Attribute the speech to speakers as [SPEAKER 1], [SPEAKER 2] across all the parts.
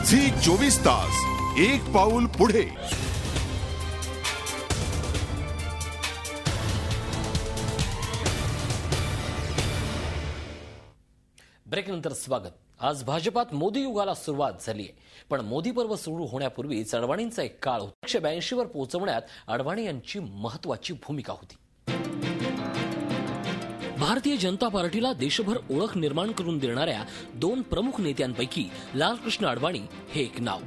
[SPEAKER 1] Zee 24 तास एक पाऊल पुढे।
[SPEAKER 2] ब्रेक नंतर स्वागत। आज भाजपात मोदी युगाला सुरुवात झाली आहे, पण मोदी पर्व सुरू होण्यापूर्वी अडवाणींचा एक काळ होता। 182 वर पोहोचवण्यात अडवाणी यांची महत्त्वाची भूमिका होती। भारतीय जनता पार्टीला देशभर ओळख निर्माण करून देणाऱ्या दोन प्रमुख नेत्यांपैकी लालकृष्ण अडवाणी हे एक नाव।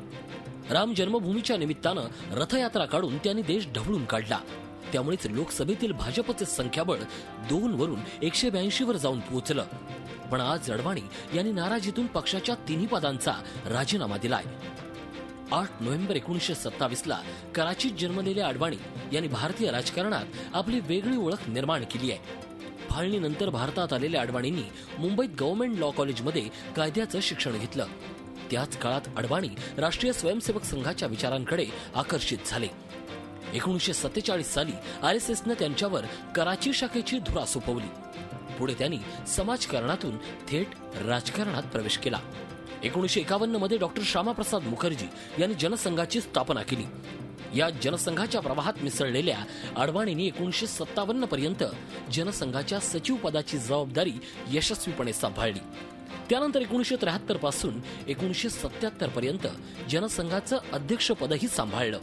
[SPEAKER 2] राम जन्मभूमीच्या निमित्तानं रथयात्रा काढून त्यांनी देश ढवळून काढला। त्यामुळेच लोकसभेतील भाजपचे संख्याबळ 2 वरून 182 वर जाऊन पोहोचलं। पण आज अडवाणी यांनी नाराजीतून पक्षाच्या तिन्ही पदांचा राजीनामा दिलाय। 8 नोव्हेंबर 1927 ला कराचीत जन्मलेल्या अडवाणी यांनी भारतीय राजकारणात आपली वेगळी ओळख निर्माण केली आहे। फाळणीनंतर भारतात आलेल्या अडवाणींनी मुंबईत गव्हर्नमेंट लॉ कॉलेजमध्ये कायद्याचं शिक्षण घेतलं। त्याच काळात अडवाणी राष्ट्रीय स्वयंसेवक संघाच्या विचारांकडे आकर्षित झाले। 1947 साली RSSनं त्यांच्यावर कराची शाखेची धुरा सोपवली। पुढे त्यांनी समाजकारणातून थेट राजकारणात प्रवेश केला। 1951 मध्ये डॉक्टर श्यामाप्रसाद मुखर्जी यांनी जनसंघाची स्थापना केली। या जनसंघाच्या प्रवाहात मिसळलेल्या अडवाणींनी 1957 पर्यंत जनसंघाच्या सचिव पदाची जबाबदारी यशस्वीपणे सांभाळली। त्यानंतर 1973 पासून 1977 पर्यंत जनसंघाचं अध्यक्षपदही सांभाळलं।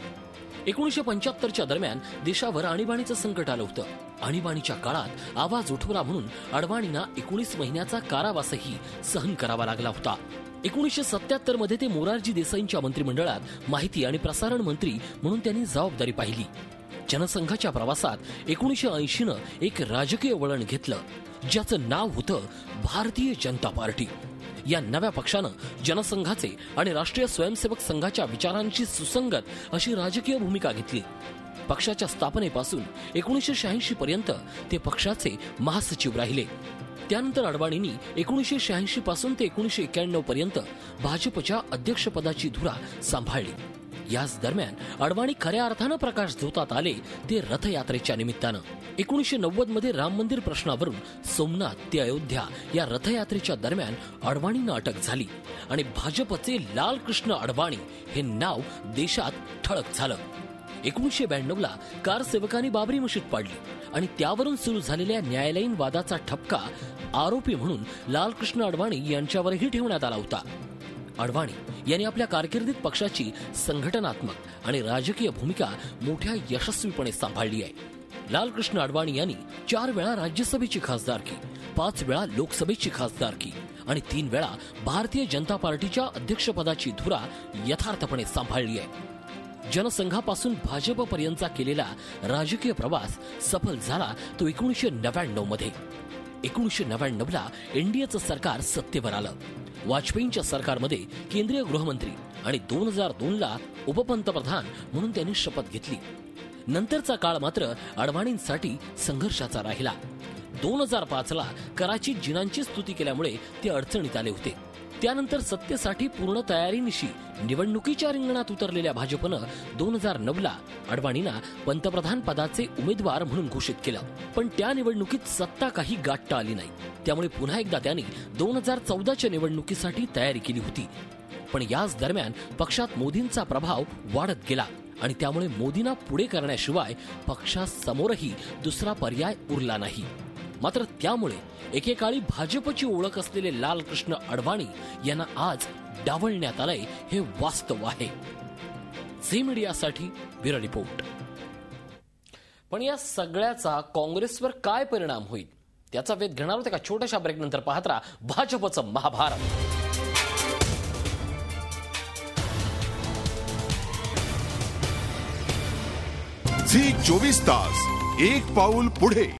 [SPEAKER 2] 1975च्या दरम्यान देशावर आणीबाणीचं संकट आलं होतं। आणीबाणीच्या काळात आवाज उठवला म्हणून अडवाणींना 19 महिन्याचा कारावासही सहन करावा लागला होता। 1977 मध्ये ते मोरारजी देसाईंच्या मंत्रिमंडळात माहिती आणि प्रसारण मंत्री म्हणून त्यांनी जबाबदारी पाहिली। जनसंघाच्या प्रवासात 1980नं एक राजकीय वळण घेतलं, ज्याचं नाव होतं भारतीय जनता पार्टी। या नव्या पक्षानं जनसंघाचे आणि राष्ट्रीय स्वयंसेवक संघाच्या विचारांची सुसंगत अशी राजकीय भूमिका घेतली। पक्षाच्या स्थापनेपासून 1986 पर्यंत ते पक्षाचे महासचिव राहिले। त्यानंतर अडवाणींनी 1986 पासून ते 1991 पर्यंत भाजपच्या अध्यक्षपदाची धुरा सांभाळली। याच दरम्यान अडवाणी खऱ्या अर्थानं प्रकाश झोतात आले ते रथयात्रेच्या निमित्तानं। 1990 मध्ये राम मंदिर प्रश्नावरून सोमनाथ ते अयोध्या या रथयात्रेच्या दरम्यान अडवाणींना अटक झाली आणि भाजपचे लालकृष्ण अडवाणी हे नाव देशात ठळक झालं। 1992 ला कार सेवकांनी बाबरी मशीद पाडली आणि त्यावरून सुरू झालेल्या न्यायालयीन वादाचा ठपका आरोपी म्हणून लालकृष्ण अडवाणी यांच्यावरही ठेवण्यात आला होता। अडवाणी यांनी आपल्या कारकिर्दीत पक्षाची संघटनात्मक आणि राजकीय भूमिका मोठ्या यशस्वीपणे सांभाळली आहे। लालकृष्ण अडवाणी यांनी 4 वेळा राज्यसभेची खासदारकी, 5 वेळा लोकसभेची खासदारकी आणि 3 वेळा भारतीय जनता पार्टीच्या अध्यक्षपदाची धुरा यथार्थपणे सांभाळली आहे। जनसंघापासून भाजपपर्यंतचा केलेला राजकीय प्रवास सफल झाला तो 1999 मध्ये। 1999 ला एनडीएचं सरकार सत्तेवर आलं। वाजपेयींच्या सरकारमध्ये केंद्रीय गृहमंत्री आणि 2002 ला उपपंतप्रधान म्हणून त्यांनी शपथ घेतली। नंतरचा काळ मात्र अडवाणींसाठी संघर्षाचा राहिला। 2005 ला कराचीत जिनांची स्तुती केल्यामुळे ते अडचणीत आले होते। त्यानंतर सत्तेसाठी पूर्ण तयारीनिशी निवडणुकीच्या रिंगणात उतरलेल्या भाजपनं 2009 ला अडवाणींना पंतप्रधान पदाचे उमेदवार म्हणून घोषित केलं। पण त्या निवडणुकीत सत्ता काही गाठता आली नाही। त्यामुळे पुन्हा एकदा त्यांनी 2014च्या निवडणुकीसाठी तयारी केली होती। पण याच दरम्यान पक्षात मोदींचा प्रभाव वाढत गेला आणि त्यामुळे मोदींना पुढे करण्याशिवाय पक्षासमोरही दुसरा पर्याय उरला नाही। मात्र त्यामुळे एकेकाळी भाजपची ओळख असलेले लालकृष्ण अडवाणी यांना आज डावलण्यात आलंय हे वास्तव आहे। झी मीडियासाठी ब्युरो रिपोर्ट। पण या सगळ्याचा काँग्रेसवर काय परिणाम होईल त्याचा वेध घेणार होते का छोट्याशा ब्रेक नंतर पाहत राहा भाजपचं महाभारत।
[SPEAKER 1] झी 24 तास एक पाऊल पुढे।